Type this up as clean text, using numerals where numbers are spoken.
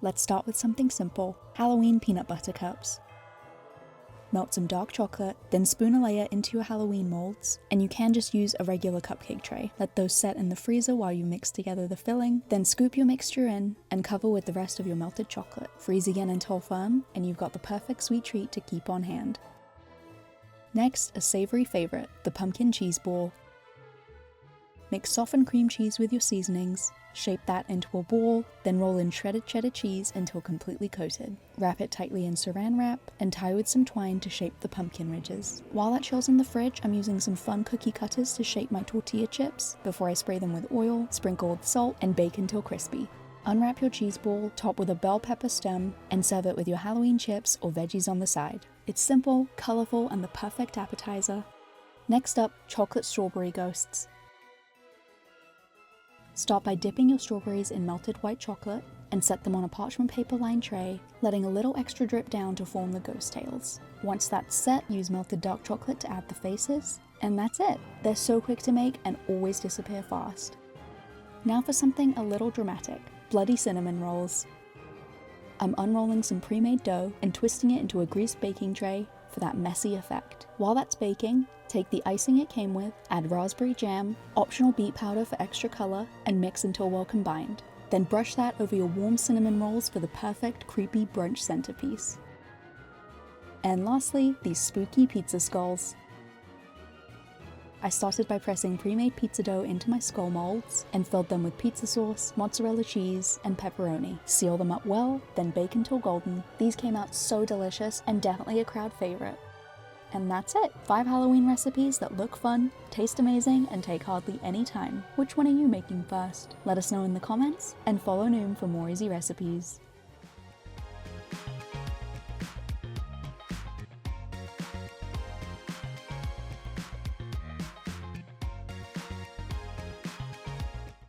Let's start with something simple, Halloween peanut butter cups. Melt some dark chocolate, then spoon a layer into your Halloween molds, and you can just use a regular cupcake tray. Let those set in the freezer while you mix together the filling, then scoop your mixture in and cover with the rest of your melted chocolate. Freeze again until firm, and you've got the perfect sweet treat to keep on hand. Next, a savory favorite, the pumpkin cheese ball. Mix softened cream cheese with your seasonings, shape that into a ball, then roll in shredded cheddar cheese until completely coated. Wrap it tightly in saran wrap and tie with some twine to shape the pumpkin ridges. While that chills in the fridge, I'm using some fun cookie cutters to shape my tortilla chips before I spray them with oil, sprinkle with salt, and bake until crispy. Unwrap your cheese ball, top with a bell pepper stem, and serve it with your Halloween chips or veggies on the side. It's simple, colorful, and the perfect appetizer. Next up, chocolate strawberry ghosts. Start by dipping your strawberries in melted white chocolate and set them on a parchment paper lined tray, letting a little extra drip down to form the ghost tails. Once that's set, use melted dark chocolate to add the faces, and that's it. They're so quick to make and always disappear fast. Now for something a little dramatic, bloody cinnamon rolls. I'm unrolling some pre-made dough and twisting it into a greased baking tray for that messy effect. While that's baking, take the icing it came with, add raspberry jam, optional beet powder for extra color, and mix until well combined. Then brush that over your warm cinnamon rolls for the perfect creepy brunch centerpiece. And lastly, these spooky pizza skulls. I started by pressing pre-made pizza dough into my skull molds and filled them with pizza sauce, mozzarella cheese, and pepperoni. Seal them up well, then bake until golden. These came out so delicious and definitely a crowd favorite. And that's it! 5 Halloween recipes that look fun, taste amazing, and take hardly any time. Which one are you making first? Let us know in the comments, and follow Noom for more easy recipes.